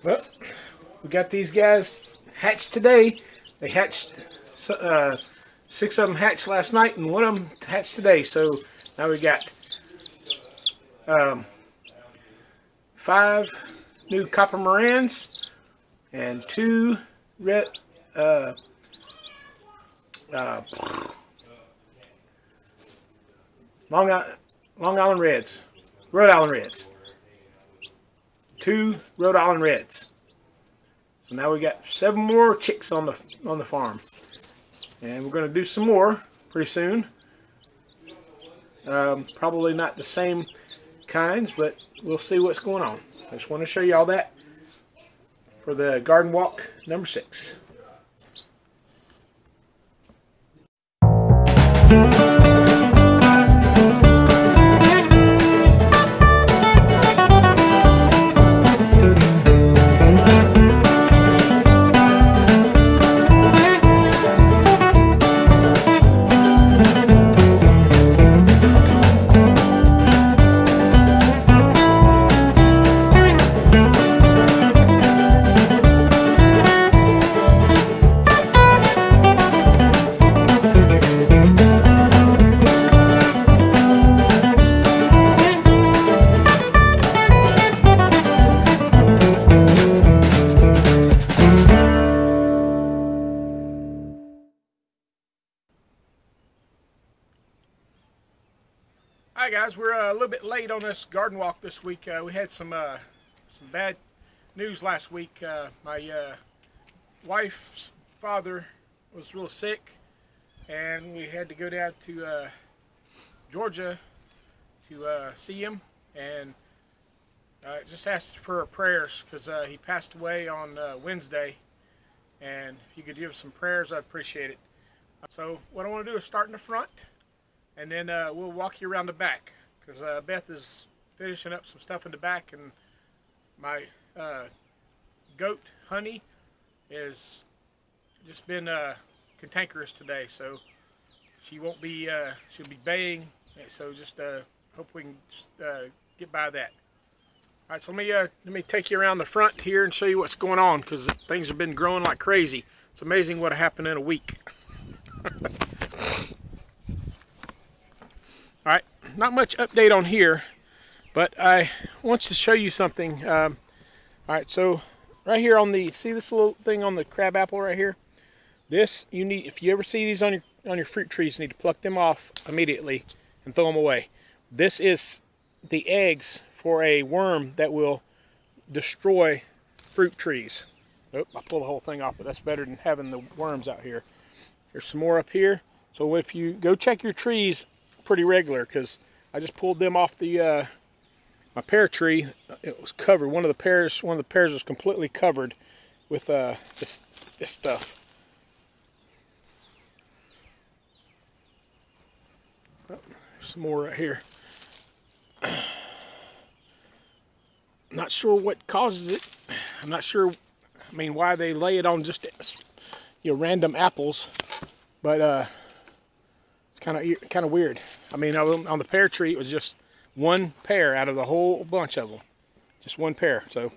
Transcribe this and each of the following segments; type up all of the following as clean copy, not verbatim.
Well, we got these guys hatched today. They hatched, 6 of them hatched last night, and 1 of them hatched today. So now we got 5 new copper morans and 2 red, Long Island Reds, Rhode Island Reds. 2 Rhode Island Reds. So now we got 7 more chicks on the farm, and we're going to do some more pretty soon. Probably not the same kinds, but we'll see what's going on. I just want to show you all that for the garden walk number 6. Alright guys, we're a little bit late on this garden walk this week. We had some bad news last week. My wife's father was real sick, and we had to go down to Georgia to see him, and just asked for prayers because he passed away on Wednesday, and if you could give us some prayers, I'd appreciate it. So what I want to do is start in the front, and then we'll walk you around the back, because Beth is finishing up some stuff in the back, and my goat Honey is just been cantankerous today, so she won't be. She'll be baying, so just hope we can get by that. All right, so let me take you around the front here and show you what's going on, because things have been growing like crazy. It's amazing what happened in a week. Alright, not much update on here, but I want to show you something. Alright, so right here on the, see this little thing on the crab apple right here? This, you need, if you ever see these on your fruit trees, you need to pluck them off immediately and throw them away. This is the eggs for a worm that will destroy fruit trees. Oh, I pulled the whole thing off, but that's better than having the worms out here. There's some more up here. So if you go check your trees pretty regular, because I just pulled them off the my pear tree. It was covered. One of the pears was completely covered with this stuff. Oh, some more right here. Not sure what causes it. I'm not sure. I mean, why they lay it on just random apples, but it's kind of weird. I mean, on the pear tree, it was just 1 pear out of the whole bunch of them, just 1 pear. So,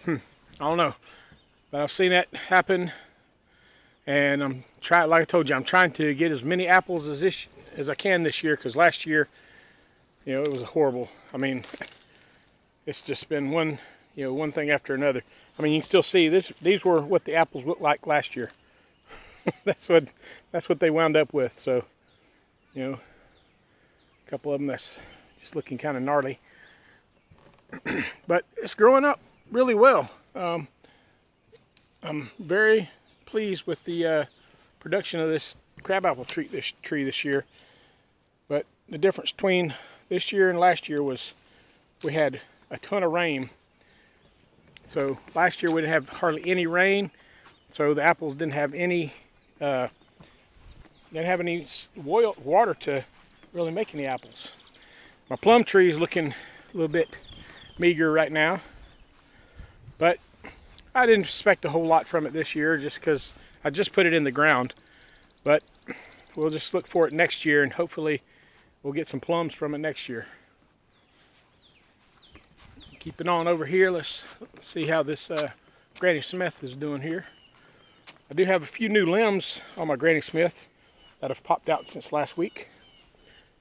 I don't know, but I've seen that happen, and I'm trying. Like I told you, I'm trying to get as many apples as I can this year, because last year, it was horrible. I mean, it's just been one thing after another. I mean, you can still see this. These were what the apples looked like last year. that's what they wound up with. So, a couple of them that's just looking kind of gnarly. But it's growing up really well. I'm very pleased with the production of this crabapple tree this year. But the difference between this year and last year was we had a ton of rain. So last year we didn't have hardly any rain, so the apples didn't have any water to really make any apples. My plum tree is looking a little bit meager right now, but I didn't expect a whole lot from it this year, just because I just put it in the ground. But we'll just look for it next year, and hopefully we'll get some plums from it next year. Keeping on over here, let's see how this Granny Smith is doing here. I do have a few new limbs on my Granny Smith that have popped out since last week.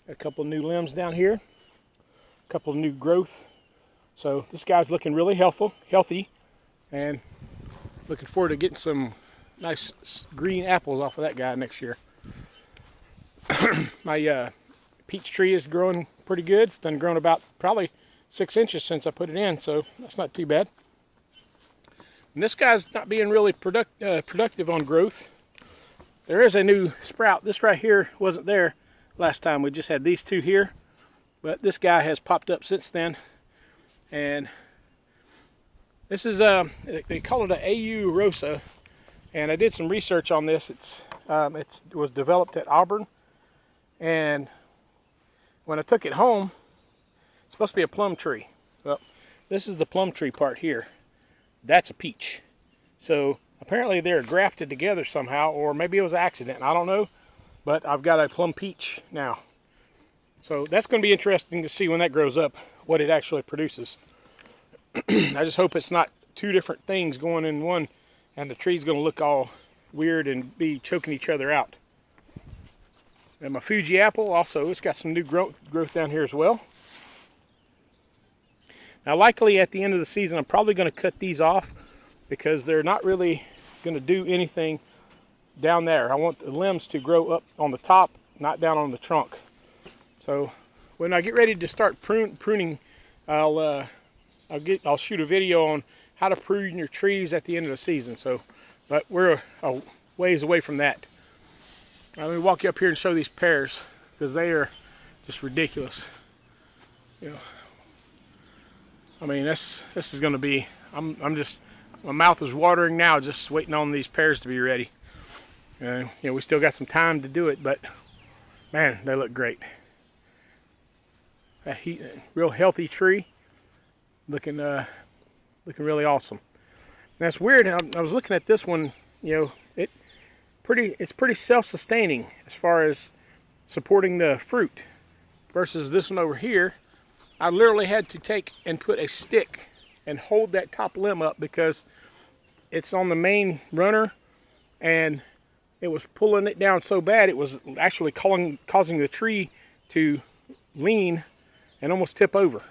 A couple new limbs down here, a couple of new growth. So this guy's looking really healthy, and looking forward to getting some nice green apples off of that guy next year. My peach tree is growing pretty good. It's done grown about probably 6 inches since I put it in, so that's not too bad. And this guy's not being really productive on growth. There is a new sprout. This right here wasn't there last time. We just had these two here, but this guy has popped up since then. And this is they call it an AU Rosa, and I did some research on this. It was developed at Auburn, and when I took it home, it's supposed to be a plum tree. Well, this is the plum tree part here. That's a peach. So apparently they're grafted together somehow, or maybe it was an accident, I don't know. But I've got a plum peach now. So that's going to be interesting to see when that grows up, what it actually produces. I just hope it's not two different things going in one, and the tree's going to look all weird and be choking each other out. And my Fuji apple also, it's got some new growth down here as well. Now likely at the end of the season I'm probably going to cut these off because they're not really going to do anything down there. I want the limbs to grow up on the top, not down on the trunk. So when I get ready to start pruning, I'll shoot a video on how to prune your trees at the end of the season. So, but we're a ways away from that. Now, let me walk you up here and show these pears because they are just ridiculous. You know, I mean, this is going to be. I'm just, my mouth is watering now, just waiting on these pears to be ready. You know, we still got some time to do it, but man, they look great. A real healthy tree, looking really awesome. And that's weird. I was looking at this one. You know, it's pretty self-sustaining as far as supporting the fruit, versus this one over here. I literally had to take and put a stick and hold that top limb up because it's on the main runner, and it was pulling it down so bad it was actually causing the tree to lean and almost tip over.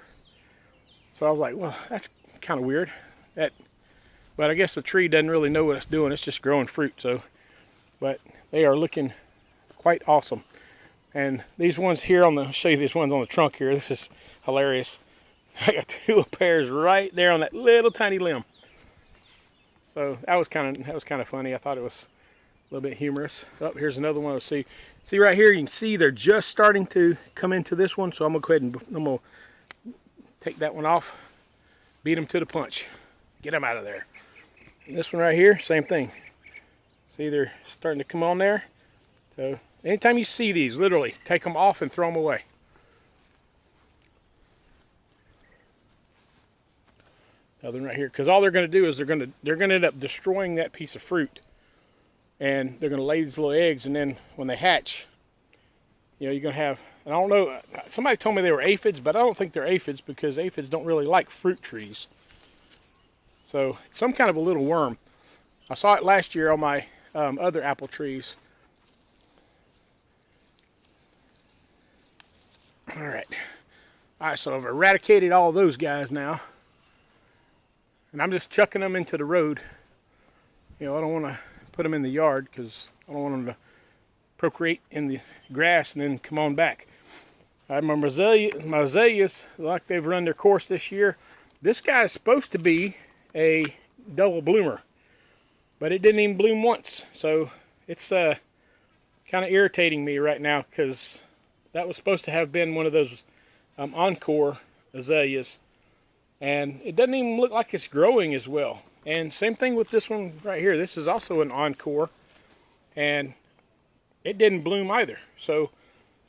So I was like, well, that's kind of weird. But I guess the tree doesn't really know what it's doing. It's just growing fruit. So, but they are looking quite awesome. And these ones here I'll show you these ones on the trunk here. This is hilarious. I got two pears right there on that little tiny limb. So that was kind of funny. I thought it was a little bit humorous. Oh, here's another one. Let's see right here. You can see they're just starting to come into this one. So I'm gonna go ahead and I'm gonna take that one off, beat them to the punch, get them out of there. And this one right here, same thing. See, they're starting to come on there. So anytime you see these, literally take them off and throw them away. Another one right here, because all they're going to do is they're going to end up destroying that piece of fruit, and they're going to lay these little eggs, and then when they hatch, you know, you're going to have. And I don't know. Somebody told me they were aphids, but I don't think they're aphids because aphids don't really like fruit trees. So some kind of a little worm. I saw it last year on my other apple trees. All right, so I've eradicated all those guys now. And I'm just chucking them into the road. You know, I don't want to put them in the yard because I don't want them to procreate in the grass and then come on back. I have my azaleas, like they've run their course this year. This guy is supposed to be a double bloomer, but it didn't even bloom once. So it's kind of irritating me right now because that was supposed to have been one of those encore azaleas. And it doesn't even look like it's growing as well. And same thing with this one right here. This is also an encore, and it didn't bloom either. So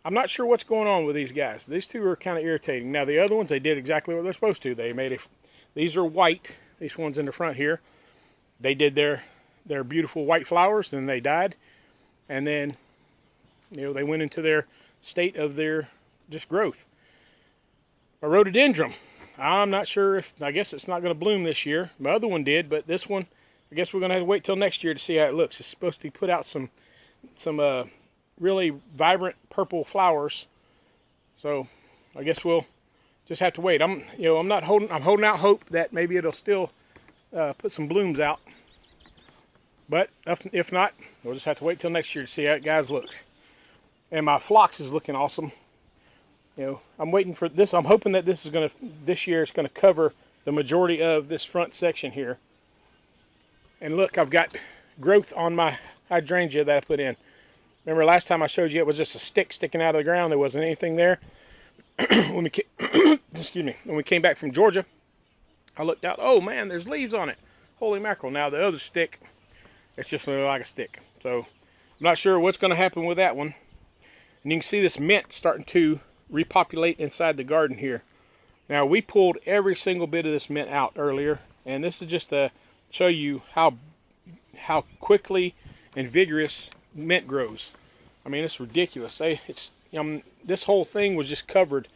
I'm not sure what's going on with these guys. These two are kind of irritating. Now the other ones, they did exactly what they're supposed to. They made these are white. These ones in the front here, they did their beautiful white flowers, and they died. And then, you know, they went into their state of their just growth. A rhododendron. I'm not sure if, I guess it's not going to bloom this year. My other one did, but this one, I guess we're going to have to wait till next year to see how it looks. It's supposed to put out some really vibrant purple flowers. So I guess we'll just have to wait. I'm holding out hope that maybe it'll still put some blooms out. But if not, we'll just have to wait till next year to see how it guys looks. And my phlox is looking awesome. I'm waiting for this. I'm hoping that this year it's gonna cover the majority of this front section here. And look, I've got growth on my hydrangea that I put in. Remember last time I showed you it was just a stick sticking out of the ground. There wasn't anything there. When we came back from Georgia, I looked out. Oh man, there's leaves on it. Holy mackerel! Now the other stick, it's just like a stick. So I'm not sure what's going to happen with that one. And you can see this mint starting to repopulate inside the garden here. Now we pulled every single bit of this mint out earlier, and this is just to show you how quickly and vigorous mint grows. I mean, it's ridiculous. This whole thing was just covered,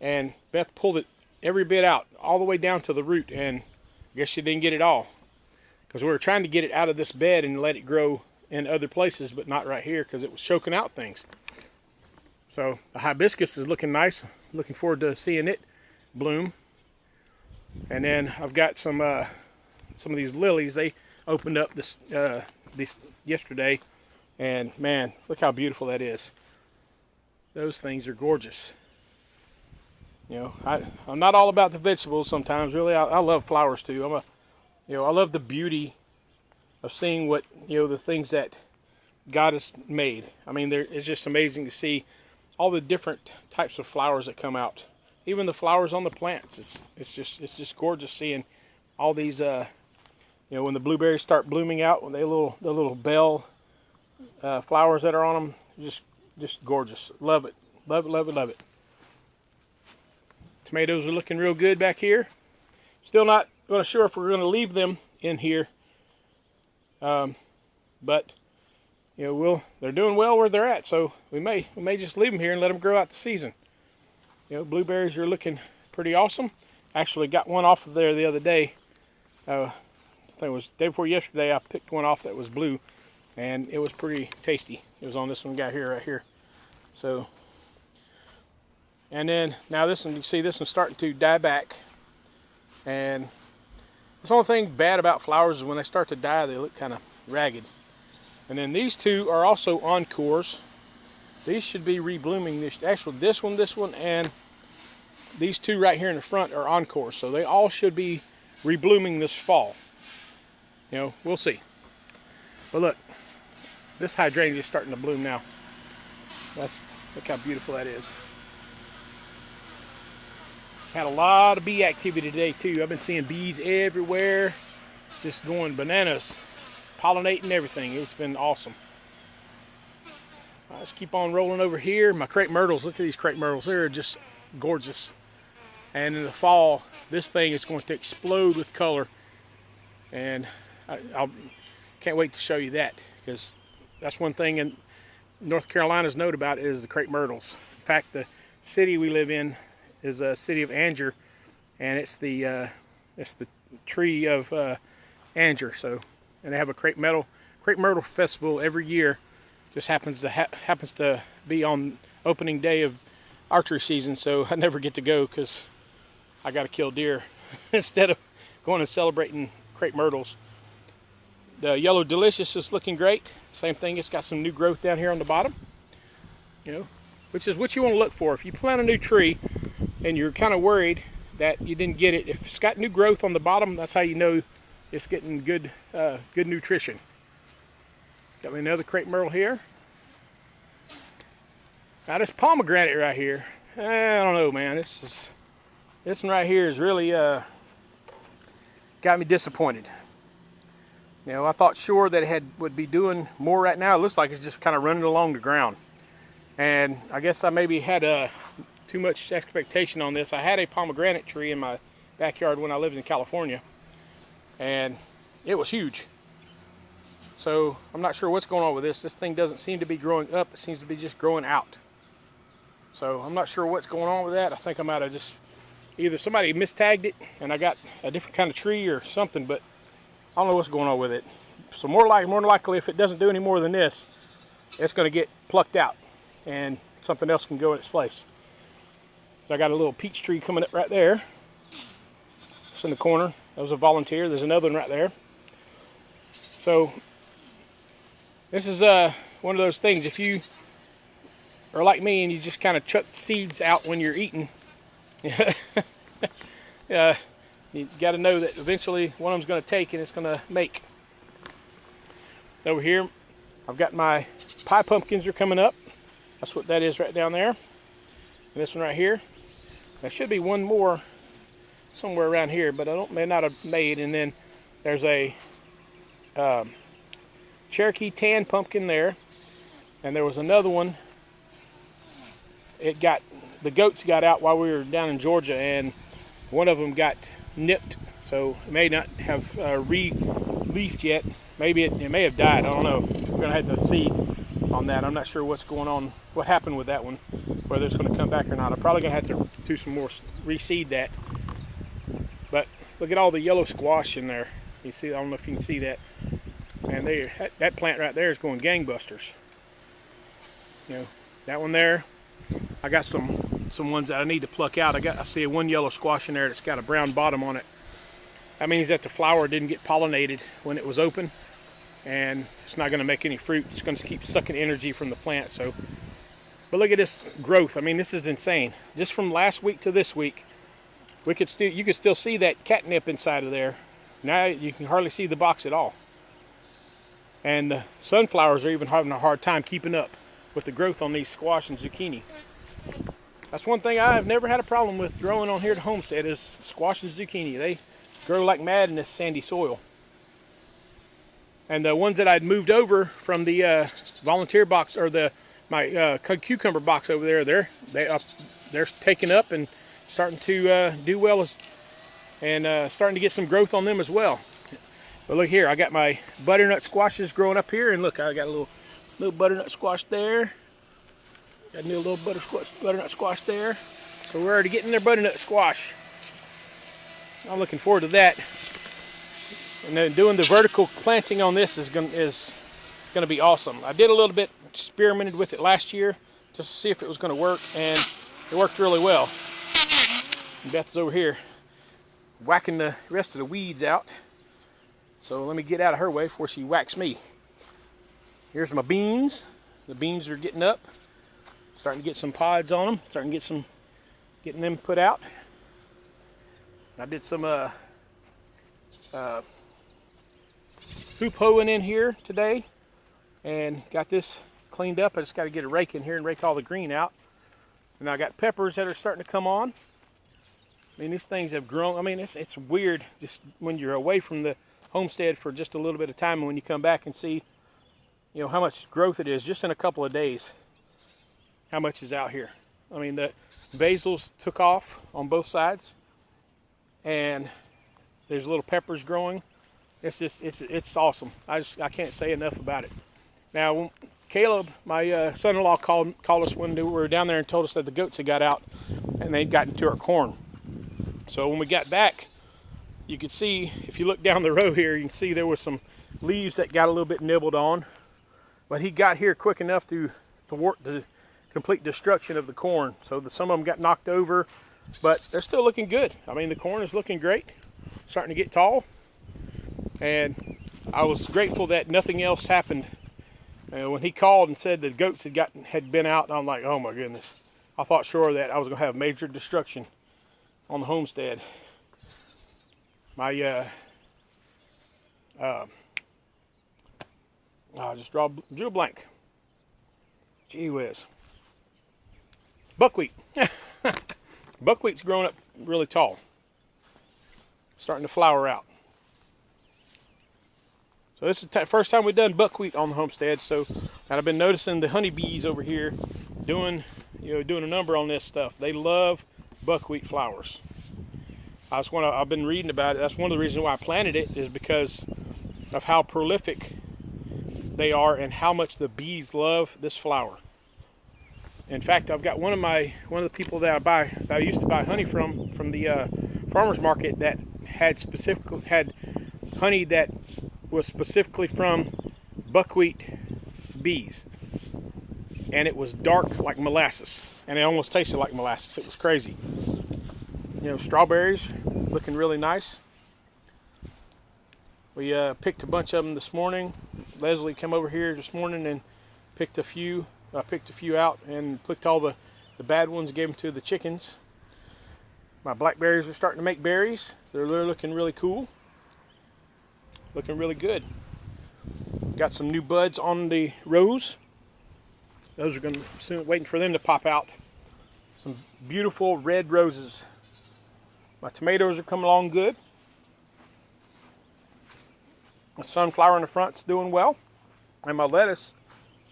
and Beth pulled it every bit out all the way down to the root, and I guess she didn't get it all because we were trying to get it out of this bed and let it grow in other places, but not right here because it was choking out things. So the hibiscus is looking nice. Looking forward to seeing it bloom. And then I've got some of these lilies. They opened up this yesterday, and man, look how beautiful that is. Those things are gorgeous. I'm not all about the vegetables sometimes. Really, I love flowers too. I love the beauty of seeing what the things that God has made. I mean, it's just amazing to see all the different types of flowers that come out. Even the flowers on the plants. It's just gorgeous seeing all these. When the blueberries start blooming out, when the little bell flowers that are on them, just gorgeous. Love it, love it, love it, love it. Tomatoes are looking real good back here. Still not sure if we're going to leave them in here, but they're doing well where they're at, so we may just leave them here and let them grow out the season. Blueberries are looking pretty awesome. Actually got one off of there the other day. I think it was the day before yesterday. I picked one off that was blue, and it was pretty tasty. It was on this one right here. So, and then now this one, you can see this one's starting to die back. And the only thing bad about flowers is when they start to die, they look kind of ragged. And then these two are also encores. These should be reblooming this one, and these two right here in the front are encores. So they all should be reblooming this fall. We'll see. But look, this hydrangea is starting to bloom now. Look how beautiful that is. Had a lot of bee activity today too. I've been seeing bees everywhere, just going bananas, pollinating everything. It's been awesome. Let's keep on rolling over here. My crepe myrtles, look at these crepe myrtles. They're just gorgeous. And in the fall, this thing is going to explode with color. And I can't wait to show you that, because that's one thing in North Carolina's note about it is the crepe myrtles. In fact, the city we live in is a city of Anger, and it's the tree of Anger. So, and they have a crepe myrtle festival every year. Just happens to be on opening day of archery season, so I never get to go because I got to kill deer instead of going and celebrating crepe myrtles. The yellow delicious is looking great. Same thing, it's got some new growth down here on the bottom, which is what you want to look for. If you plant a new tree and you're kind of worried that you didn't get it, if it's got new growth on the bottom, that's how you know it's getting good nutrition. Got me another crepe myrtle here. Now this pomegranate right here, I don't know, man. This one right here is really got me disappointed. I thought sure that it would be doing more right now. It looks like it's just kind of running along the ground. And I guess I maybe had too much expectation on this. I had a pomegranate tree in my backyard when I lived in California, and it was huge. So I'm not sure what's going on with this. This thing doesn't seem to be growing up. It seems to be just growing out. So I'm not sure what's going on with that. I think I might have just either somebody mistagged it and I got a different kind of tree or something, but I don't know what's going on with it. So more than likely, if it doesn't do any more than this, it's going to get plucked out and something else can go in its place. So I got a little peach tree coming up right there. It's in the corner. That was a volunteer. There's another one right there. So this is one of those things. If you are like me and you just kind of chuck seeds out when you're eating, you got to know that eventually one of them's going to take and it's going to make. Over here, I've got my pie pumpkins are coming up. That's what that is right down there. And this one right here. There should be one more somewhere around here, but may not have made. And then there's a Cherokee tan pumpkin there, and there was another one. The goats got out while we were down in Georgia, and one of them got nipped, so it may not have re-leafed yet. Maybe it may have died. I don't know. We're gonna have to see on that. I'm not sure what's going on, what happened with that one, whether it's going to come back or not. I'm probably gonna have to do some more, reseed that. But look at all the yellow squash in there. You see? I don't know if you can see that. And that plant right there is going gangbusters. You know, that one there. I got some ones that I need to pluck out. I see one yellow squash in there that's got a brown bottom on it. That means that the flower didn't get pollinated when it was open, and it's not going to make any fruit. It's going to keep sucking energy from the plant. So, but look at this growth. I mean, this is insane. Just from last week to this week, you could still see that catnip inside of there. Now you can hardly see the box at all. And the sunflowers are even having a hard time keeping up with the growth on these squash and zucchini. That's one thing I've never had a problem with growing on here at Homestead is squash and zucchini. They grow like mad in this sandy soil. And the ones that I'd moved over from the volunteer box, or my cucumber box over there, they're taking up and starting to do well, and starting to get some growth on them as well. But look here, I got my butternut squashes growing up here, and look, I got a little butternut squash there. Got a little butternut squash there. So we're already getting their butternut squash. I'm looking forward to that. And then doing the vertical planting on this is gonna be awesome. I did a little bit, experimented with it last year just to see if it was gonna work, and it worked really well. And Beth's over here whacking the rest of the weeds out. So let me get out of her way before she whacks me. Here's my beans. The beans are getting up. Starting to get some pods on them. Getting them put out. I did some hoop hoeing in here today and got this cleaned up. I just got to get a rake in here and rake all the green out. And I got peppers that are starting to come on. I mean, these things have grown. I mean, it's weird just when you're away from the homestead for just a little bit of time, and when you come back and see, you know, how much growth it is just in a couple of days, how much is out here. I mean, the basils took off on both sides, and there's little peppers growing. It's just, it's awesome. I can't say enough about it. Now, Caleb, my son-in-law, called us when we were down there and told us that the goats had got out and they'd gotten to our corn. So when we got back, you could see, if you look down the row here, you can see there was some leaves that got a little bit nibbled on. But he got here quick enough to thwart the complete destruction of the corn. So some of them got knocked over, but they're still looking good. I mean, the corn is looking great, starting to get tall. And I was grateful that nothing else happened. When he called and said the goats had been out, I'm like, oh my goodness. I thought sure that I was going to have major destruction on the homestead. My I just drew a blank. Gee whiz. Buckwheat. Buckwheat's growing up really tall. Starting to flower out. So this is the first time we've done buckwheat on the homestead. So, and I've been noticing the honeybees over here doing a number on this stuff. They love buckwheat flowers. I've been reading about it. That's one of the reasons why I planted it, is because of how prolific they are and how much the bees love this flower. In fact, I've got one of the people that I used to buy honey from the farmers market that had honey that was specifically from buckwheat bees, and it was dark like molasses, and it almost tasted like molasses. It was crazy. You know, strawberries looking really nice. We picked a bunch of them this morning. Leslie came over here this morning and picked a few. I picked a few out and picked all the bad ones and gave them to the chickens. My blackberries are starting to make berries. They're looking really cool. Looking really good. Got some new buds on the rose. Those are waiting for them to pop out. Some beautiful red roses. My tomatoes are coming along good. My sunflower in the front's doing well. And my lettuce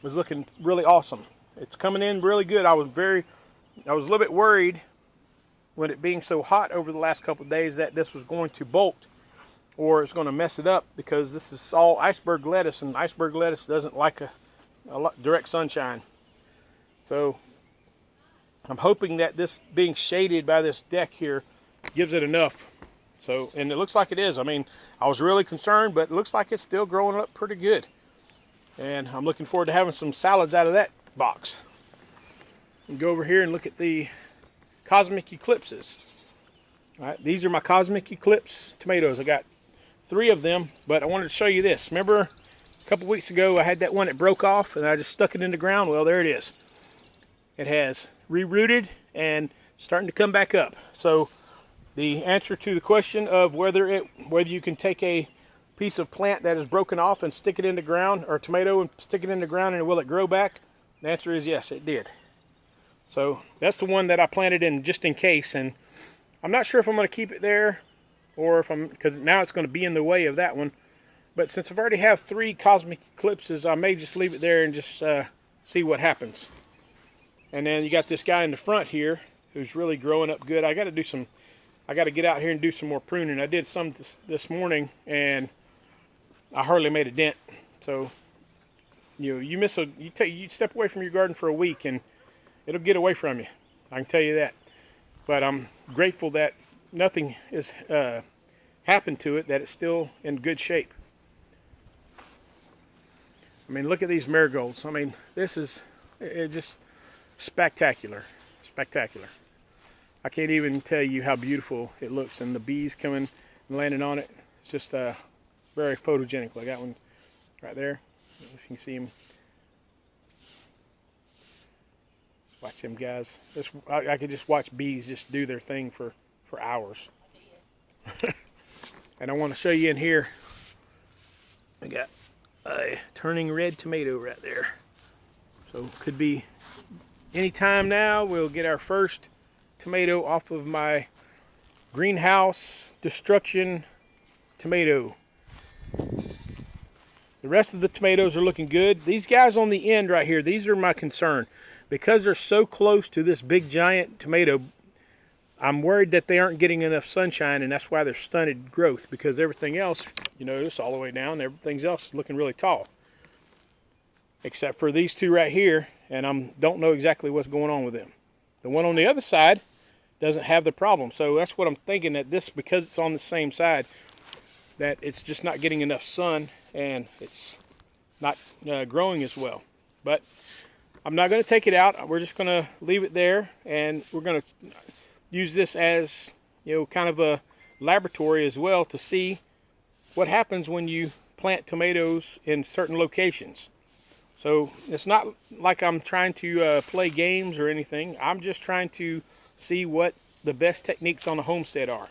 was looking really awesome. It's coming in really good. I was a little bit worried with it being so hot over the last couple of days that this was going to bolt or it's going to mess it up, because this is all iceberg lettuce, and iceberg lettuce doesn't like a direct sunshine. So I'm hoping that this being shaded by this deck here gives it enough. So, and it looks like it is. I mean, I was really concerned, but it looks like it's still growing up pretty good. And I'm looking forward to having some salads out of that box. And go over here and look at the Cosmic Eclipses. All right, these are my Cosmic Eclipse tomatoes. I got 3 of them, but I wanted to show you this. Remember a couple weeks ago I had that one that broke off and I just stuck it in the ground? Well, there it is. It has rerooted and starting to come back up. So the answer to the question of whether you can take a piece of plant that is broken off and stick it in the ground, or a tomato and stick it in the ground, and will it grow back? The answer is yes, it did. So that's the one that I planted in just in case, and I'm not sure if I'm going to keep it there or because now it's going to be in the way of that one. But since I've already have 3 Cosmic Eclipses, I may just leave it there and just see what happens. And then you got this guy in the front here who's really growing up good. I got to get out here and do some more pruning. I did some this morning and I hardly made a dent. So you step away from your garden for a week and it'll get away from you. I can tell you that. But I'm grateful that nothing has happened to it, that it's still in good shape. I mean, look at these marigolds. I mean, this is just spectacular. Spectacular. I can't even tell you how beautiful it looks, and the bees coming and landing on it. It's just very photogenic. I got one right there. If you can see him. Watch them guys. I could just watch bees just do their thing for hours. And I want to show you in here. I got a turning red tomato right there. So could be any time now we'll get our first tomato off of my greenhouse destruction tomato. The rest of the tomatoes are looking good. These guys on the end right here, these are my concern. Because they're so close to this big giant tomato, I'm worried that they aren't getting enough sunshine, and that's why they're stunted growth, because everything else, you notice all the way down, everything else is looking really tall. Except for these 2 right here, and I don't know exactly what's going on with them. The one on the other side doesn't have the problem. So that's what I'm thinking, that this, because it's on the same side, that it's just not getting enough sun and it's not growing as well. But I'm not going to take it out. We're just going to leave it there, and we're going to use this as, kind of a laboratory as well to see what happens when you plant tomatoes in certain locations. So it's not like I'm trying to play games or anything. I'm just trying to see what the best techniques on the homestead are,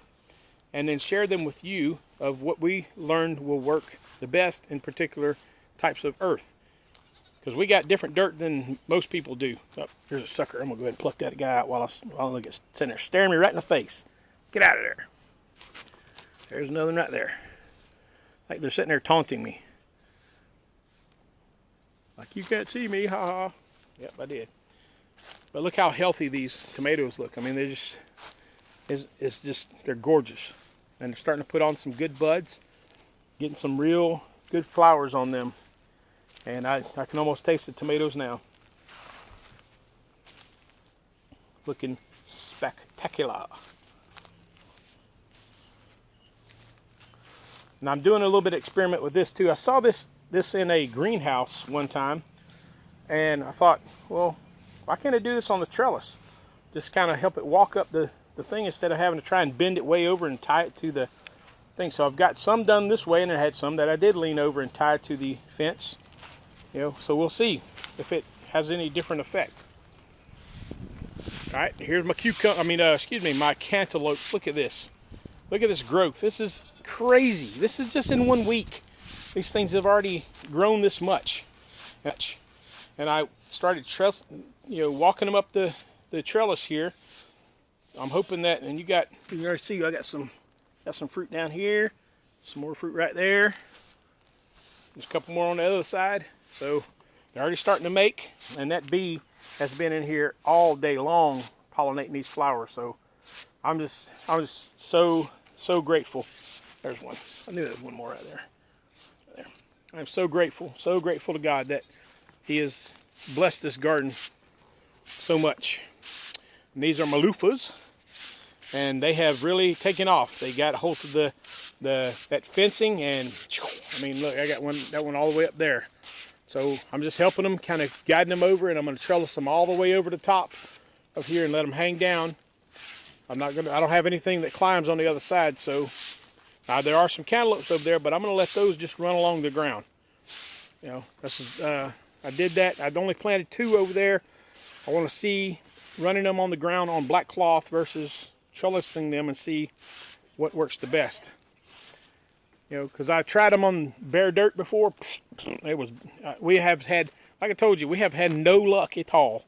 and then share them with you of what we learned will work the best in particular types of earth. Because we got different dirt than most people do. Oh, here's a sucker. I'm going to go ahead and pluck that guy out while I look at sitting there staring me right in the face. Get out of there. There's another one right there. Like they're sitting there taunting me. Like, you can't see me, ha ha. Yep, I did. But look how healthy these tomatoes look. I mean, they just, they're gorgeous. And they're starting to put on some good buds. Getting some real good flowers on them. And I can almost taste the tomatoes now. looking spectacular. And I'm doing a little bit of experiment with this too. I saw this in a greenhouse one time, and I thought, well, why can't I do this on the trellis? Just kind of help it walk up the thing instead of having to try and bend it way over and tie it to the thing. So I've got some done this way, and I had some that I did lean over and tie to the fence. You know, so we'll see if it has any different effect. All right, here's my my cantaloupe. Look at this. Look at this growth. This is crazy. This is just in 1 week. These things have already grown this much. And I started walking them up the trellis here. I'm hoping that, and you already see I got some fruit down here, some more fruit right there. There's a couple more on the other side. So they're already starting to make, and that bee has been in here all day long pollinating these flowers. So I'm just so grateful. There's one. I knew there was one more right there. I'm so grateful to God that He has blessed this garden so much. And these are malufas, and they have really taken off. They got a hold of that fencing, and I mean, look, I got that one all the way up there. So I'm just helping them, kind of guiding them over, and I'm going to trellis them all the way over the top of here and let them hang down. I don't have anything that climbs on the other side, so there are some cantaloupes over there, but I'm going to let those just run along the ground. You know, I did that. I'd only planted 2 over there. I want to see running them on the ground on black cloth versus trellising them and see what works the best. You know, because I tried them on bare dirt before. We have had, like I told you, we have had no luck at all.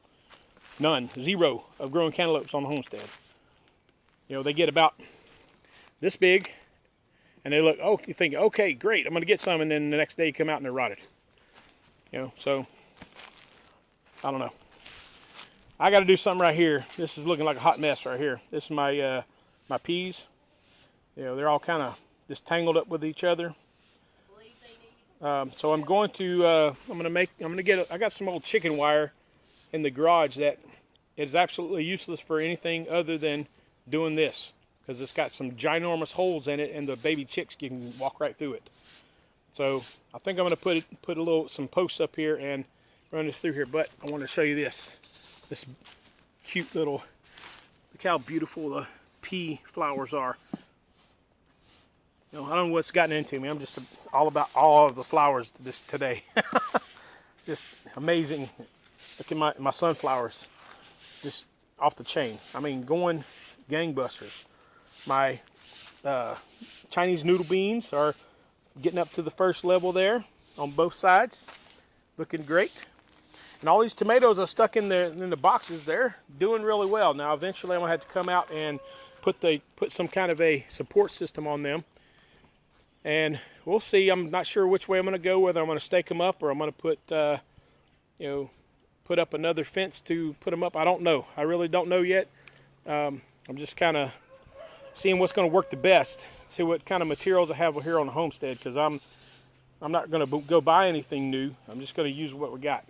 None. 0 of growing cantaloupes on the homestead. You know, they get about this big, and they look, you think, okay, great, I'm going to get some, and then the next day you come out and they're rotted. You know, so, I don't know. I got to do something right here. This is looking like a hot mess right here. This is my my peas. You know, they're all kind of just tangled up with each other. So I'm going to I got some old chicken wire in the garage that is absolutely useless for anything other than doing this, because it's got some ginormous holes in it, and the baby chicks can walk right through it. So I think I'm going to put some posts up here and run this through here. But I want to show you this cute little, look how beautiful the pea flowers are. You know, I don't know what's gotten into me. I'm just all about all of the flowers today. Just amazing. Look at my sunflowers, just off the chain. I mean, going gangbusters. My Chinese noodle beans are getting up to the first level there on both sides, looking great. And all these tomatoes are stuck in the boxes. They're doing really well. Now eventually I'm gonna have to come out and put some kind of a support system on them, and we'll see. I'm not sure which way I'm gonna go, whether I'm gonna stake them up or I'm gonna put put up another fence to put them up. I don't know. I really don't know yet. I'm just kind of seeing what's going to work the best. See what kind of materials I have here on the homestead, because I'm not going to go buy anything new. I'm just going to use what we got.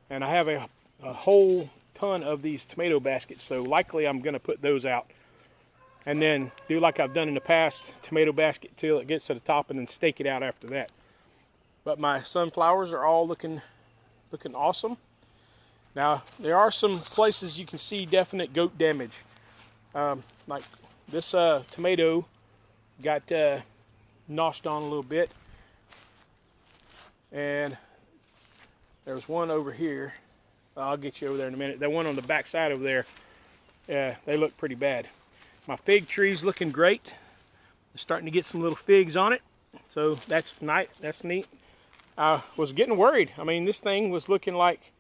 And I have a whole ton of these tomato baskets, so likely I'm going to put those out. And then do like I've done in the past, tomato basket till it gets to the top, and then stake it out after that. But my sunflowers are all looking awesome. Now, there are some places you can see definite goat damage. Like this tomato got noshed on a little bit. And there's one over here. I'll get you over there in a minute. That one on the back side over there, they look pretty bad. My fig tree's looking great. It's starting to get some little figs on it. So that's nice. That's neat. I was getting worried. I mean, this thing was looking like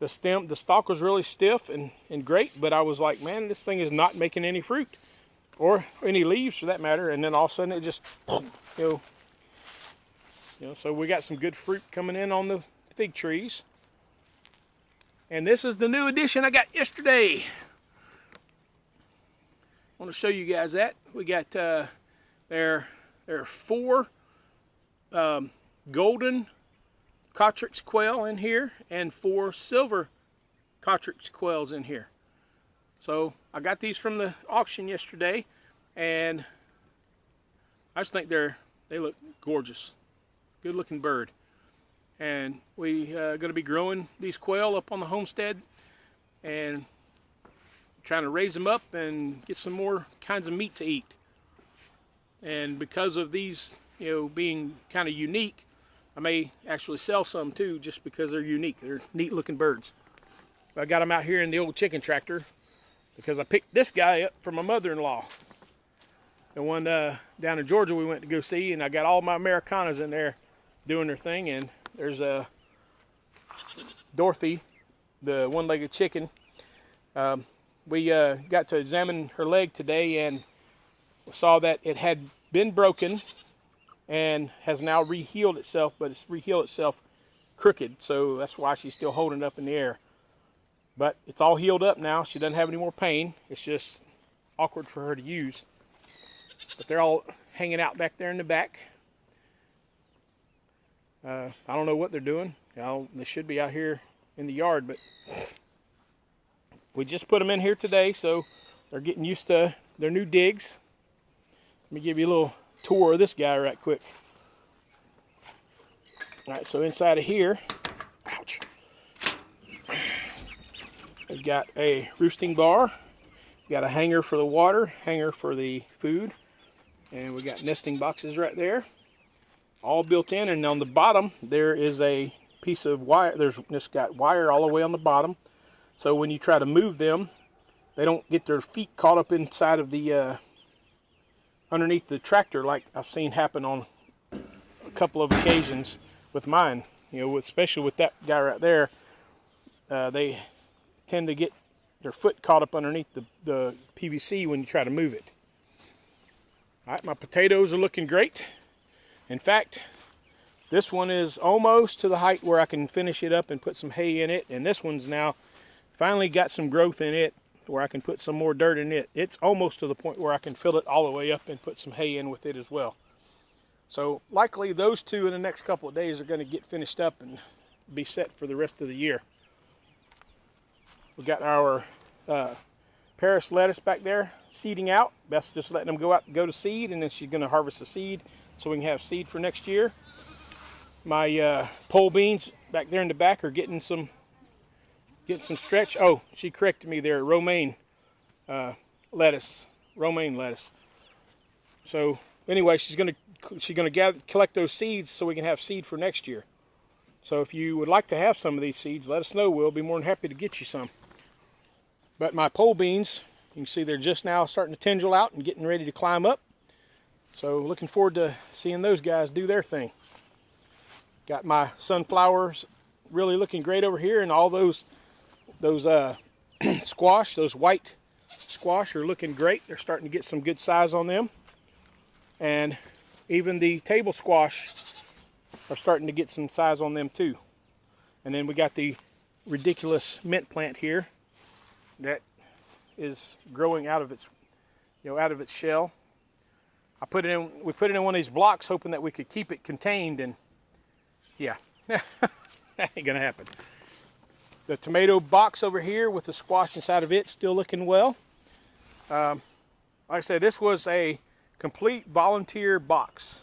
the stalk was really stiff and great, but I was like, man, this thing is not making any fruit or any leaves for that matter. And then all of a sudden it just, you know, so we got some good fruit coming in on the fig trees. And this is the new addition I got yesterday. I want to show you guys that. We got, there are 4 golden Cotrix quail in here and 4 silver Cotrix quails in here. So I got these from the auction yesterday, and I just think they look gorgeous. Good looking bird. And we going to be growing these quail up on the homestead and trying to raise them up and get some more kinds of meat to eat. And because of these, being kind of unique, I may actually sell some too, just because they're unique. They're neat looking birds. I got them out here in the old chicken tractor because I picked this guy up from my mother-in-law. The one down in Georgia we went to go see, and I got all my Americanas in there doing their thing. And there's Dorothy, the one-legged chicken. We got to examine her leg today and saw that it had been broken and has now re-healed itself, but it's re-healed itself crooked, so that's why she's still holding it up in the air. But it's all healed up now. She doesn't have any more pain. It's just awkward for her to use. But they're all hanging out back there in the back. I don't know what they're doing. They should be out here in the yard, but we just put them in here today, so they're getting used to their new digs. Let me give you a little tour of this guy right quick. All right, so inside of here, ouch, we've got a roosting bar, got a hanger for the water, hanger for the food, and we got nesting boxes right there, all built in. And on the bottom there is a piece of wire. There's just got wire all the way on the bottom, so when you try to move them, they don't get their feet caught up inside of the underneath the tractor, like I've seen happen on a couple of occasions with mine. Especially with that guy right there, they tend to get their foot caught up underneath the PVC when you try to move it. All right, my potatoes are looking great. In fact, this one is almost to the height where I can finish it up and put some hay in it, and this one's now finally got some growth in it where I can put some more dirt in it. It's almost to the point where I can fill it all the way up and put some hay in with it as well. So likely those two in the next couple of days are going to get finished up and be set for the rest of the year. We got our Paris lettuce back there seeding out. Best just letting them go out and go to seed, and then she's going to harvest the seed so we can have seed for next year. My pole beans back there in the back are getting some stretch. Oh, she corrected me there. Romaine lettuce. Romaine lettuce. So anyway, she's gonna collect those seeds so we can have seed for next year. So if you would like to have some of these seeds, let us know. We'll be more than happy to get you some. But my pole beans, you can see they're just now starting to tendril out and getting ready to climb up. So looking forward to seeing those guys do their thing. Got my sunflowers really looking great over here, and all those squash, those white squash, are looking great. They're starting to get some good size on them. And even the table squash are starting to get some size on them too. And then we got the ridiculous mint plant here that is growing out of its shell. We put it in one of these blocks hoping that we could keep it contained, and yeah, that ain't gonna happen. The tomato box over here with the squash inside of it still looking well. Like I said, this was a complete volunteer box.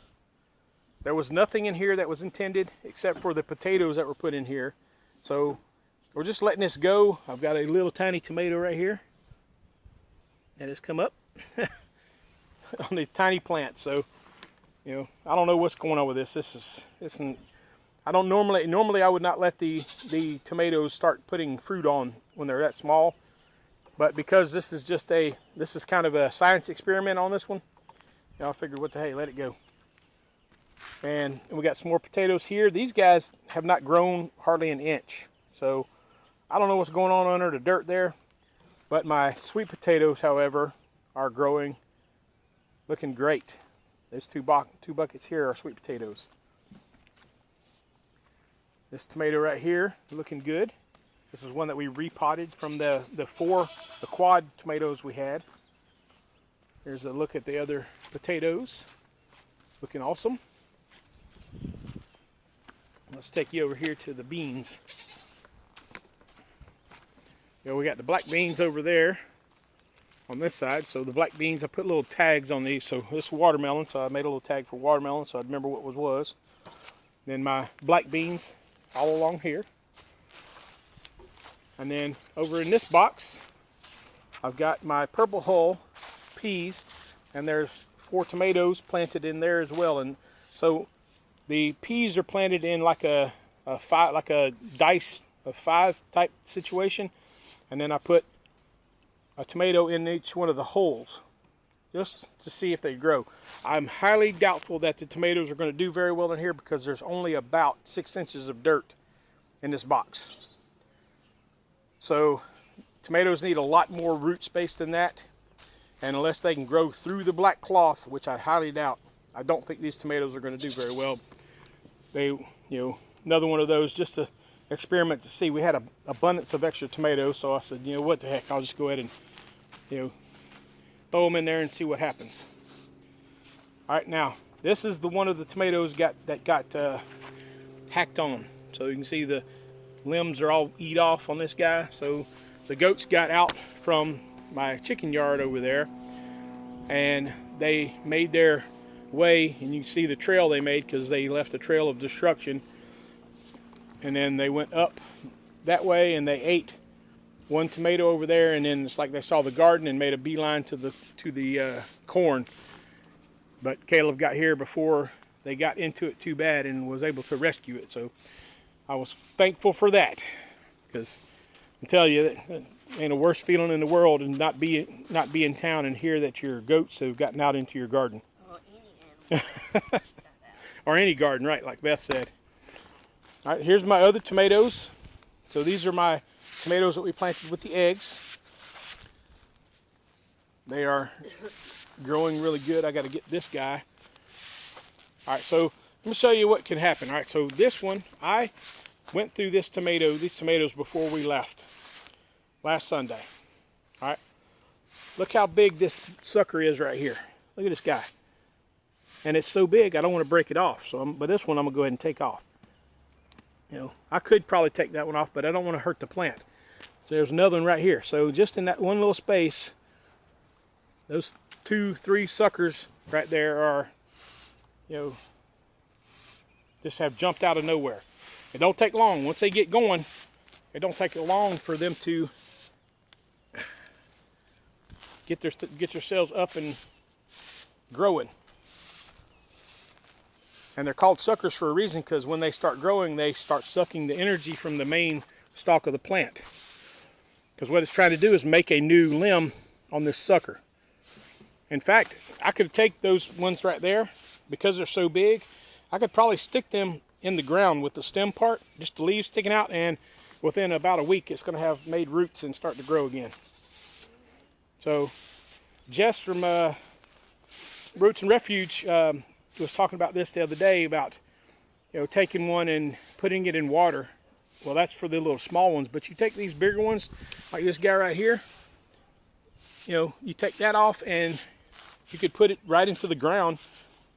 There was nothing in here that was intended except for the potatoes that were put in here. So we're just letting this go. I've got a little tiny tomato right here that has come up on the tiny plant. So, I don't know what's going on with this. I don't normally I would not let the tomatoes start putting fruit on when they're that small. But because this is kind of a science experiment on this one, I figured, what the hey, let it go. And we got some more potatoes here. These guys have not grown hardly an inch. So I don't know what's going on under the dirt there. But my sweet potatoes, however, are growing, looking great. Those two buckets here are sweet potatoes. This tomato right here, looking good. This is one that we repotted from the quad tomatoes we had. Here's a look at the other potatoes. Looking awesome. Let's take you over here to the beans. We got the black beans over there. on this side. So the black beans, I put little tags on these. So this is watermelon, so I made a little tag for watermelon so I'd remember what was. Then my black beans all along here. And then over in this box, I've got my purple hull peas, and there's 4 tomatoes planted in there as well. And so the peas are planted in like a dice of 5 type situation, and then I put a tomato in each one of the holes just to see if they grow. I'm highly doubtful that the tomatoes are going to do very well in here because there's only about 6 inches of dirt in this box. So tomatoes need a lot more root space than that, and unless they can grow through the black cloth, which I highly doubt, I don't think these tomatoes are going to do very well. They, another one of those just to experiment to see. We had an abundance of extra tomatoes, so I said, what the heck, I'll just go ahead and throw them in there and see what happens. All right, now this is the one of the tomatoes that got hacked on. So you can see the limbs are all eat off on this guy. So the goats got out from my chicken yard over there, and they made their way, and you can see the trail they made because they left a trail of destruction. And then they went up that way and they ate one tomato over there, and then it's like they saw the garden and made a beeline to the corn. But Caleb got here before they got into it too bad and was able to rescue it. So I was thankful for that, because I tell you, that ain't a worse feeling in the world than not be in town and hear that your goats have gotten out into your garden. Or any animal. Or any garden, right, like Beth said. All right, here's my other tomatoes. So these are my tomatoes that we planted with the eggs. They are growing really good. I got to get this guy. All right, so let me show you what can happen. All right, so this one, I went through these tomatoes before we left last Sunday. All right, look how big this sucker is right here. Look at this guy. And it's so big, I don't want to break it off. But this one I'm going to go ahead and take off. I could probably take that one off, but I don't want to hurt the plant. So there's another one right here. So just in that one little space, those 2-3 suckers right there are, just have jumped out of nowhere. It don't take long. Once they get going, it don't take long for them to get themselves up and growing. And they're called suckers for a reason, because when they start growing, they start sucking the energy from the main stalk of the plant. Because what it's trying to do is make a new limb on this sucker. In fact, I could take those ones right there, because they're so big, I could probably stick them in the ground with the stem part, just the leaves sticking out, and within about a week it's going to have made roots and start to grow again. So Jess from Roots and Refuge was talking about this the other day, about taking one and putting it in water. Well, that's for the little small ones, but you take these bigger ones like this guy right here, you take that off and you could put it right into the ground.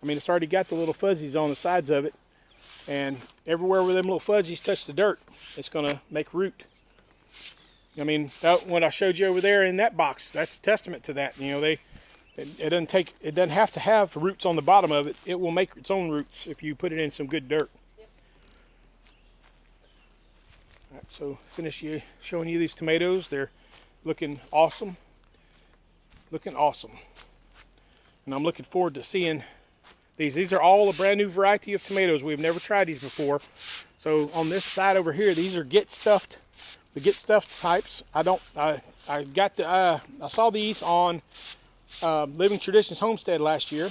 I mean, it's already got the little fuzzies on the sides of it, and everywhere where them little fuzzies touch the dirt, it's going to make root. I mean, what I showed you over there in that box, that's a testament to that. It doesn't have to have roots on the bottom of it. It will make its own roots if you put it in some good dirt. Yep. All right, so finish showing you these tomatoes. They're looking awesome. Looking awesome. And I'm looking forward to seeing these. These are all a brand new variety of tomatoes. We've never tried these before. So on this side over here, these are the get stuffed types. I saw these on Living Traditions Homestead last year.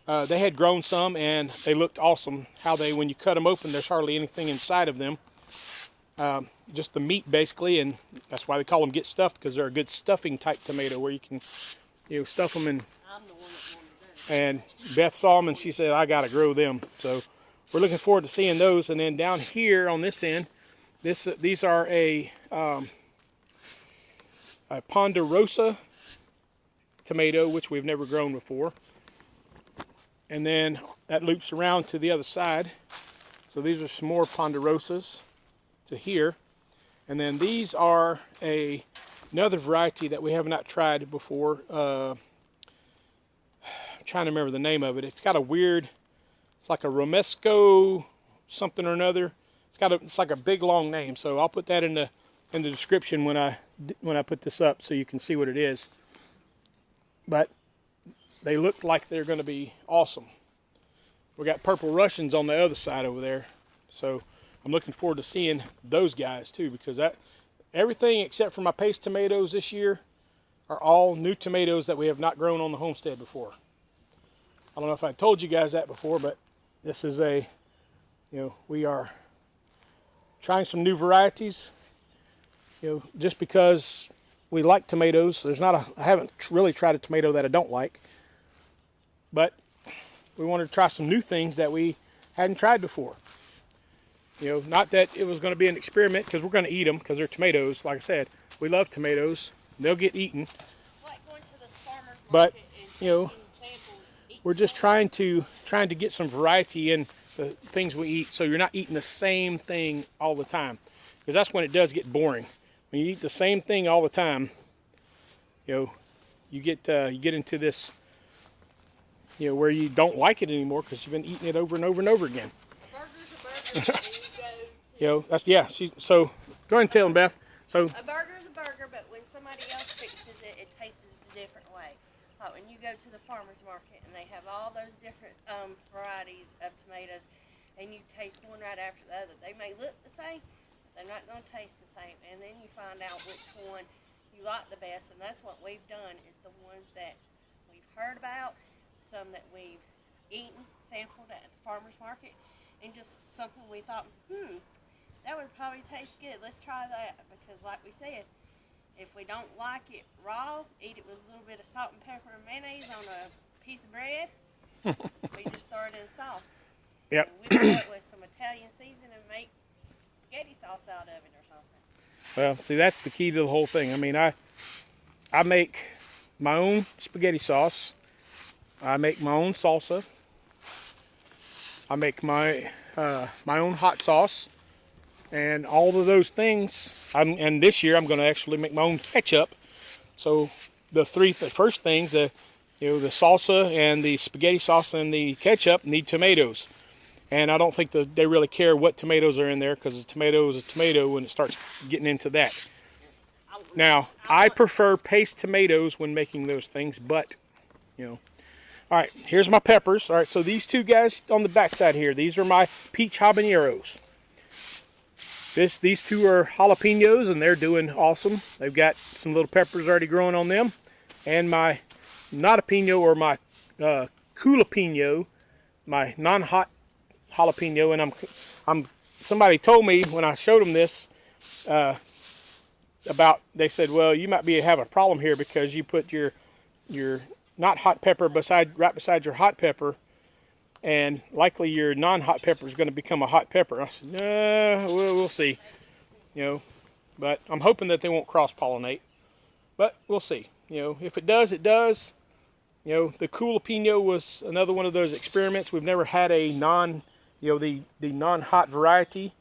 They had grown some and they looked awesome. When you cut them open, there's hardly anything inside of them. Just the meat basically, and that's why they call them get stuffed, because they're a good stuffing type tomato where you can stuff them in. I'm the one that wanted that. And Beth saw them and she said, I gotta grow them. So we're looking forward to seeing those. And then down here on this end, these are a Ponderosa tomato, which we've never grown before. And then that loops around to the other side. So these are some more Ponderosas to here. And then these are a another variety that we have not tried before. I'm trying to remember the name of it. It's got a weird, it's like a Romesco something or another. It's like a big long name. So I'll put that in the description when I put this up so you can see what it is. But they look like they're going to be awesome. We got purple Russians on the other side over there. So I'm looking forward to seeing those guys too, because everything except for my paste tomatoes this year are all new tomatoes that we have not grown on the homestead before. I don't know if I told you guys that before, but this is we are trying some new varieties. Just because we like tomatoes. I haven't really tried a tomato that I don't like. But we wanted to try some new things that we hadn't tried before. Not that it was going to be an experiment, because we're going to eat them because they're tomatoes. Like I said, we love tomatoes. They'll get eaten. It's like going to this farmer's But, market and taking samples, we're just trying to get some variety in the things we eat, so you're not eating the same thing all the time, because that's when it does get boring. When you eat the same thing all the time, you get into this, where you don't like it anymore because you've been eating it over and over and over again. a burger's a burger. So go ahead and tell them, Beth. So A burger's a burger, but when somebody else fixes it, it tastes a different way. Like when you go to the farmer's market and they have all those different varieties of tomatoes, and you taste one right after the other. They may look the same, but they're not going to taste the same. And then you find out which one you like the best, and that's what we've done, is the ones that we've heard about, some that we've eaten, sampled at the farmer's market, and just something we thought, that would probably taste good. Let's try that, because like we said, if we don't like it raw, eat it with a little bit of salt and pepper and mayonnaise on a piece of bread. We just throw it in sauce. Yep. And we do it with some Italian seasoning and make spaghetti sauce out of it or something. Well, see, that's the key to the whole thing. I mean, I make my own spaghetti sauce. I make my own salsa. I make my own hot sauce, and all of those things. And this year I'm going to actually make my own ketchup. So the first things, the salsa and the spaghetti sauce and the ketchup need tomatoes. And I don't think that they really care what tomatoes are in there, because a tomato is a tomato when it starts getting into that. Now, I prefer paste tomatoes when making those things, but, All right, here's my peppers. All right, so these two guys on the backside here, these are my peach habaneros. These two are jalapenos, and they're doing awesome. They've got some little peppers already growing on them. And my jalapeno, or my jalapeno, my non-hot jalapeno, and somebody told me when I showed them this they said, well, you might have a problem here because you put your not hot pepper right beside your hot pepper, and likely your non-hot pepper is going to become a hot pepper. I said, no, we'll see, but I'm hoping that they won't cross-pollinate, but we'll see. If it does, it does. The jalapeno was another one of those experiments. We've never had a the non-hot variety,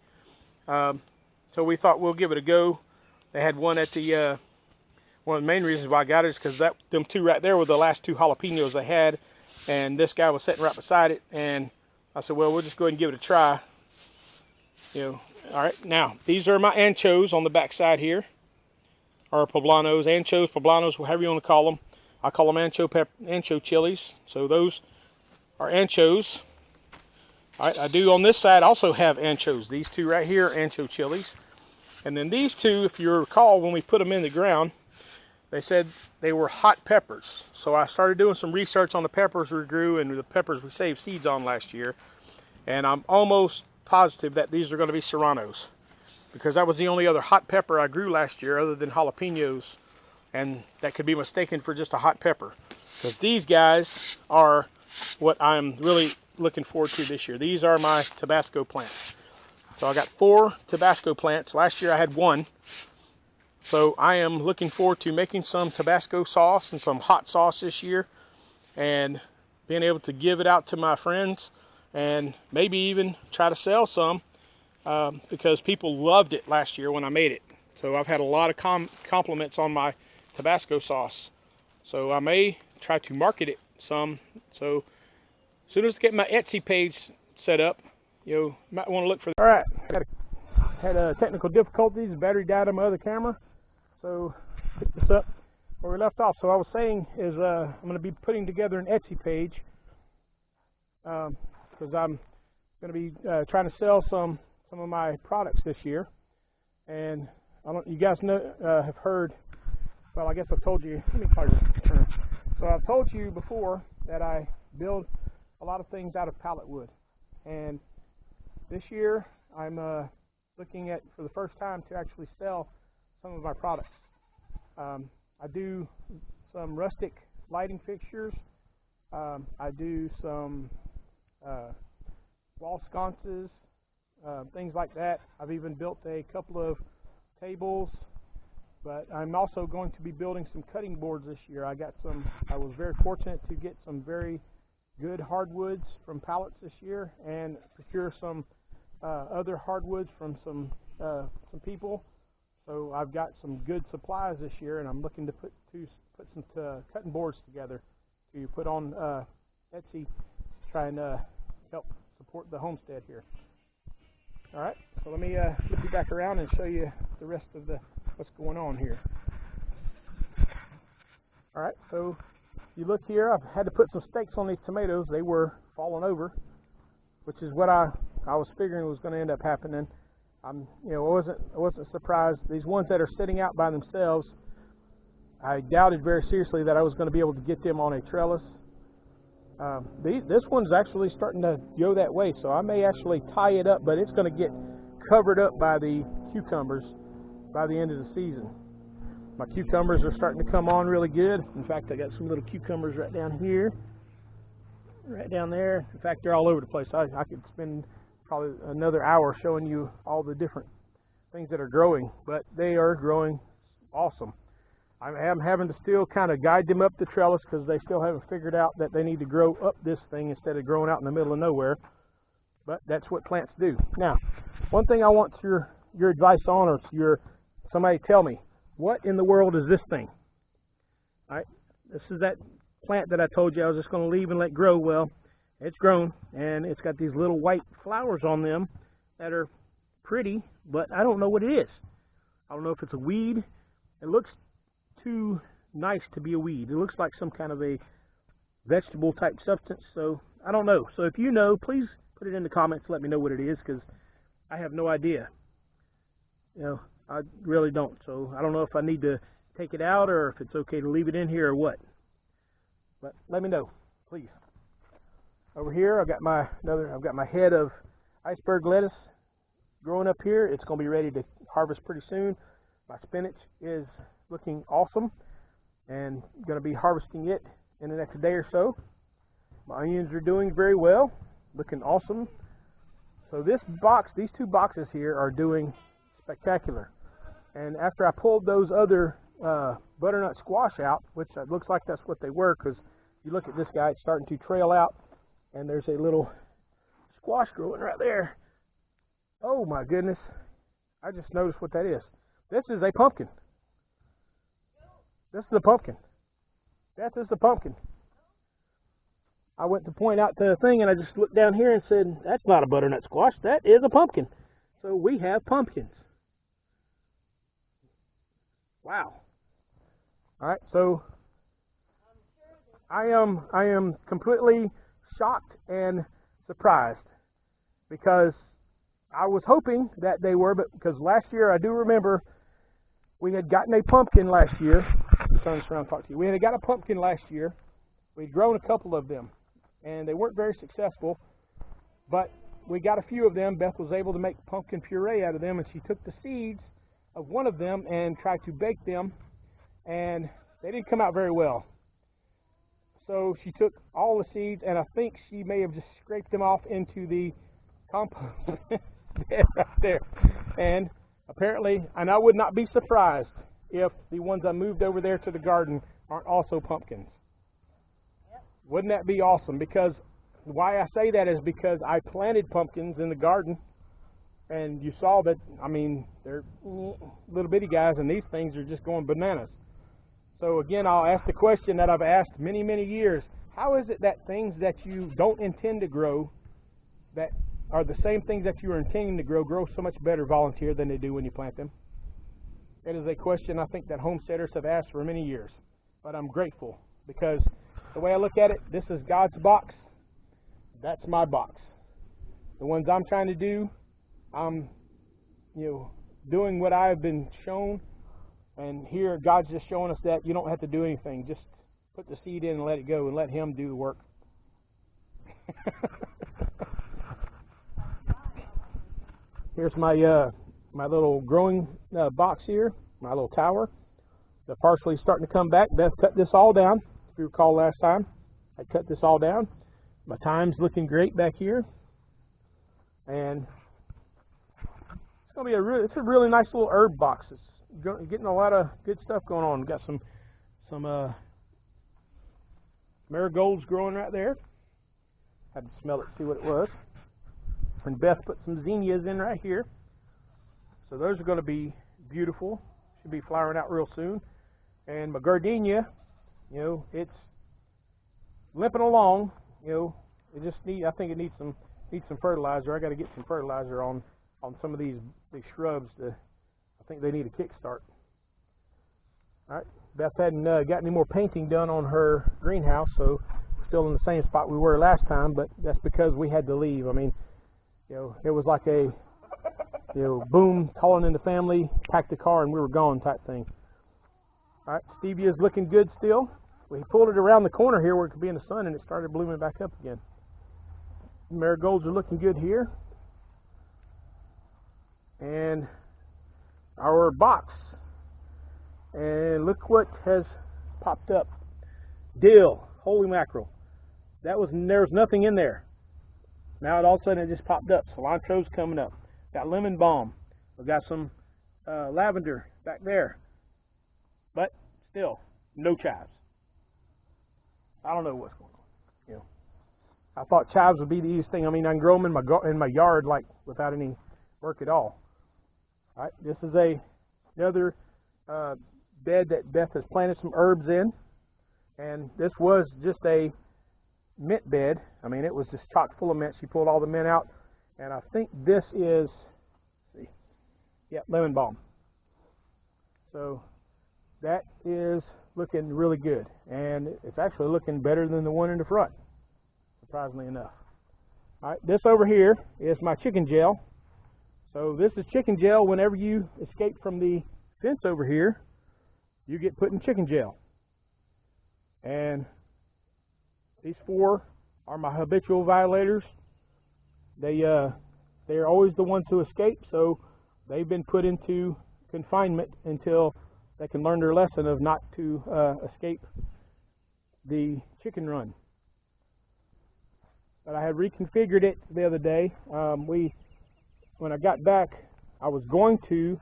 so we thought we'll give it a go. They had one at the one of the main reasons why I got it is because them two right there were the last two jalapenos they had, and this guy was sitting right beside it, and I said, well, we'll just go ahead and give it a try. All right, now these are my anchos on the back side here, or poblanos, however you want to call them. I call them ancho chilies. So those are anchos. All right, I do on this side also have anchos. These two right here are ancho chilies. And then these two, if you recall, when we put them in the ground, they said they were hot peppers. So I started doing some research on the peppers we grew and the peppers we saved seeds on last year. And I'm almost positive that these are going to be serranos, because that was the only other hot pepper I grew last year other than jalapenos. And that could be mistaken for just a hot pepper, because these guys are what I'm really looking forward to this year. These are my Tabasco plants. So I got 4 Tabasco plants. Last year I had 1. So I am looking forward to making some Tabasco sauce and some hot sauce this year, and being able to give it out to my friends, and maybe even try to sell some, because people loved it last year when I made it. So I've had a lot of compliments on my Tabasco sauce. So I may try to market it some. So as soon as I get my Etsy page set up, you might want to look for that. All right, had technical difficulties. The battery died on my other camera. So pick this up where we left off. So I was saying is I'm going to be putting together an Etsy page because I'm going to be trying to sell some of my products this year. And you guys know have heard. Well, I guess I've told you. Let me probably just turn. So I've told you before that I build a lot of things out of pallet wood, and this year I'm looking at, for the first time, to actually sell some of my products. I do some rustic lighting fixtures. I do some wall sconces, things like that. I've even built a couple of tables, but I'm also going to be building some cutting boards this year. I was very fortunate to get some very good hardwoods from pallets this year, and procure some other hardwoods from some people. So I've got some good supplies this year, and I'm looking to put some cutting boards together to put on Etsy, trying to help support the homestead here. All right, so let me flip you back around and show you the rest of what's going on here. All right, so you look here. I've had to put some stakes on these tomatoes. They were falling over, which is what I was figuring was going to end up happening. I wasn't surprised. These ones that are sitting out by themselves, I doubted very seriously that I was going to be able to get them on a trellis. This one's actually starting to go that way, so I may actually tie it up, but it's going to get covered up by the cucumbers by the end of the season. My cucumbers are starting to come on really good. In fact, I got some little cucumbers right down here, right down there. In fact, they're all over the place. I could spend probably another hour showing you all the different things that are growing, but they are growing awesome. I am having to still kind of guide them up the trellis because they still haven't figured out that they need to grow up this thing instead of growing out in the middle of nowhere. But that's what plants do. Now, one thing I want your advice on, or somebody tell me, what in the world is this thing? All right, this is that plant that I told you I was just going to leave and let grow. Well, it's grown, and it's got these little white flowers on them that are pretty, but I don't know what it is. I don't know if it's a weed. It looks too nice to be a weed. It looks like some kind of a vegetable type substance, so I don't know. So if you know, please put it in the comments. Let me know what it is, because I have no idea. I really don't. So I don't know if I need to take it out or if it's okay to leave it in here or what. But let me know, please. Over here, I've got my head of iceberg lettuce growing up here. It's going to be ready to harvest pretty soon. My spinach is looking awesome, and going to be harvesting it in the next day or so. My onions are doing very well, looking awesome. So these two boxes here are doing spectacular. And after I pulled those other butternut squash out, which it looks like that's what they were, because you look at this guy, it's starting to trail out, and there's a little squash growing right there. Oh my goodness, I just noticed what that is. This is a pumpkin. This is a pumpkin. That is a pumpkin. I went to point out the thing, and I just looked down here and said, that's not a butternut squash, that is a pumpkin. So we have pumpkins. Wow. All right, so I am completely shocked and surprised, because I was hoping that they were, but because last year, I do remember we had gotten a pumpkin last year. Turn this around and talk to you. We had got a pumpkin last year. We'd grown a couple of them, and they weren't very successful, but we got a few of them. Beth was able to make pumpkin puree out of them, and she took the seeds of one of them and tried to bake them, and they didn't come out very well. So she took all the seeds, and I think she may have just scraped them off into the compost bed right there. And apparently, and I would not be surprised if the ones I moved over there to the garden aren't also pumpkins. Yep. Wouldn't that be awesome? Because why I say that is because I planted pumpkins in the garden, And you saw that, I mean, they're little bitty guys, and these things are just going bananas. So again, I'll ask the question that I've asked many, many years. How is it that things that you don't intend to grow, that are the same things that you are intending to grow so much better volunteer than they do when you plant them? It is a question I think that homesteaders have asked for many years. But I'm grateful, because the way I look at it, this is God's box. That's my box. The ones I'm trying to do, I'm, doing what I've been shown. And here, God's just showing us that you don't have to do anything. Just put the seed in and let it go, and let Him do the work. Here's my my little growing box here, my little tower. The parsley's starting to come back. Beth cut this all down. If you recall last time, I cut this all down. My thyme's looking great back here, and it's gonna be it's a really nice little herb box. It's getting a lot of good stuff going on. We've got some marigolds growing right there. Had to smell it, see what it was. And Beth put some zinnias in right here. So those are going to be beautiful. Should be flowering out real soon. And my gardenia, it's limping along. It just I think it needs some fertilizer. I got to get some fertilizer on some of these shrubs. I think they need a kickstart. All right, Beth hadn't got any more painting done on her greenhouse, so we're still in the same spot we were last time. But that's because we had to leave. I mean, it was like a boom, calling in the family, packed the car, and we were gone type thing. All right, stevia's looking good still. We pulled it around the corner here where it could be in the sun, and it started blooming back up again. Marigolds are looking good here. And our box. And look what has popped up. Dill. Holy mackerel. There was nothing in there. Now all of a sudden it just popped up. Cilantro's coming up. Got lemon balm. We've got some lavender back there. But still, no chives. I don't know what's going on. I thought chives would be the easiest thing. I mean, I can grow them in my yard like without any work at all. All right, this is another bed that Beth has planted some herbs in, and this was just a mint bed. I mean, it was just chock full of mint. She pulled all the mint out, and I think this is, lemon balm. So that is looking really good, and it's actually looking better than the one in the front, surprisingly enough. All right, this over here is my chicken gel. So this is chicken gel. Whenever you escape from the fence over here, you get put in chicken gel. And these four are my habitual violators. They're always the ones who escape, so they've been put into confinement until they can learn their lesson of not to escape the chicken run. But I had reconfigured it the other day. When I got back, I was going to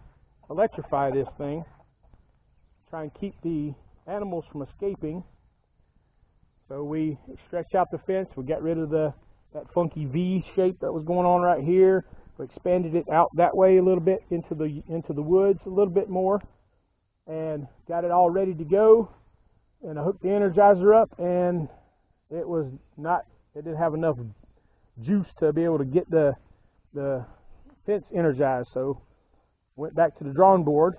electrify this thing, try and keep the animals from escaping. So we stretched out the fence. We got rid of that funky V shape that was going on right here. We expanded it out that way a little bit into the woods a little bit more, and got it all ready to go. And I hooked the Energizer up, and it didn't have enough juice to be able to get the fence energized. So went back to the drawing board,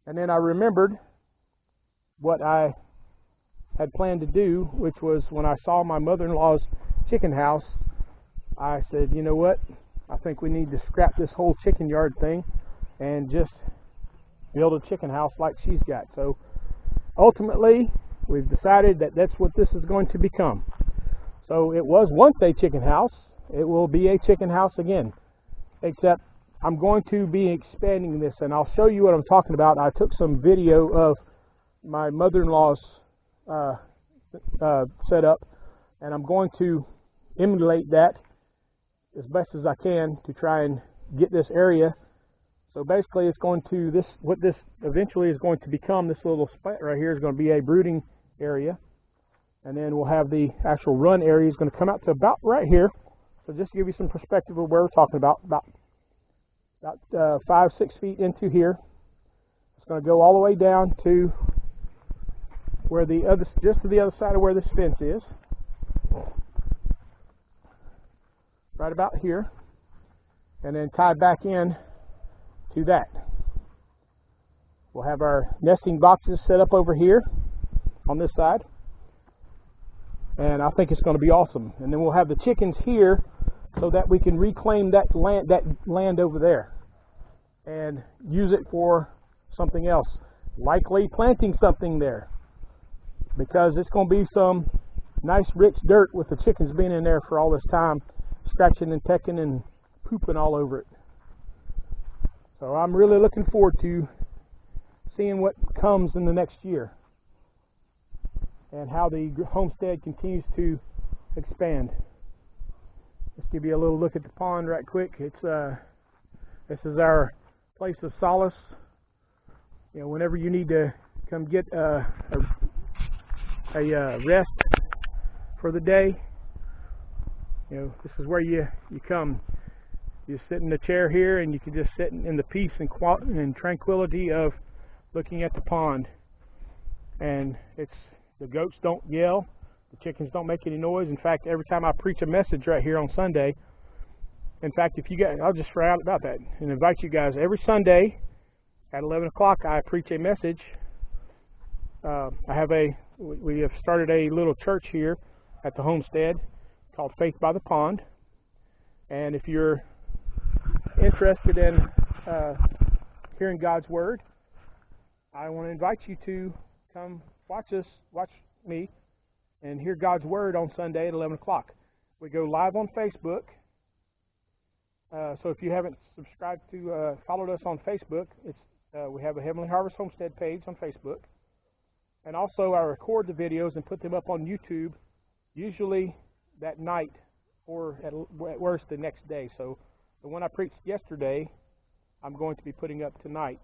and then I remembered what I had planned to do, which was when I saw my mother-in-law's chicken house, I said, you know what, I think we need to scrap this whole chicken yard thing and just build a chicken house like she's got. So ultimately we've decided that that's what this is going to become. So it was once a chicken house. It will be a chicken house again, except I'm going to be expanding this, and I'll show you what I'm talking about. I took some video of my mother-in-law's setup, and I'm going to emulate that as best as I can to try and get this area. So basically it's going to, what this eventually is going to become, this little spot right here is going to be a brooding area, and then we'll have the actual run area is going to come out to about right here. So just to give you some perspective of where we're talking about 5-6 feet into here. It's going to go all the way down to where just to the other side of where this fence is. Right about here. And then tied back in to that. We'll have our nesting boxes set up over here on this side. And I think it's going to be awesome. And then we'll have the chickens here so that we can reclaim that land over there and use it for something else. Likely planting something there, because it's going to be some nice rich dirt with the chickens being in there for all this time, scratching and pecking and pooping all over it. So I'm really looking forward to seeing what comes in the next year and how the homestead continues to expand. Let's give you a little look at the pond right quick. This is our place of solace. You know, whenever you need to come get a rest for the day, you know, this is where you come. You sit in the chair here, and you can just sit in the peace and tranquility of looking at the pond. And the goats don't yell, the chickens don't make any noise. In fact, every time I preach a message right here on Sunday, in fact, I'll just fry out about that and invite you guys every Sunday at 11 o'clock. I preach a message. We have started a little church here at the Homestead called Faith by the Pond. And if you're interested in hearing God's Word, I want to invite you to come watch me and hear God's Word on Sunday at 11 o'clock. We go live on Facebook. So if you haven't followed us on Facebook, we have a Heavenly Harvest Homestead page on Facebook. And also I record the videos and put them up on YouTube, usually that night or at worst the next day. So the one I preached yesterday, I'm going to be putting up tonight.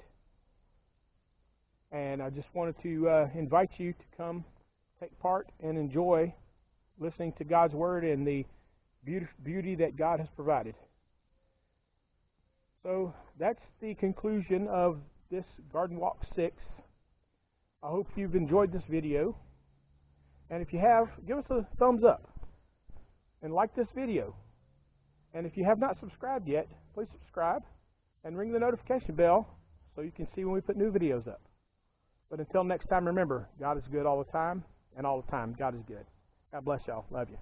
And I just wanted to invite you to come take part and enjoy listening to God's Word and the beauty that God has provided. So that's the conclusion of this Garden Walk 6. I hope you've enjoyed this video. And if you have, give us a thumbs up and like this video. And if you have not subscribed yet, please subscribe and ring the notification bell so you can see when we put new videos up. But until next time, remember, God is good all the time, and all the time God is good. God bless y'all. Love you.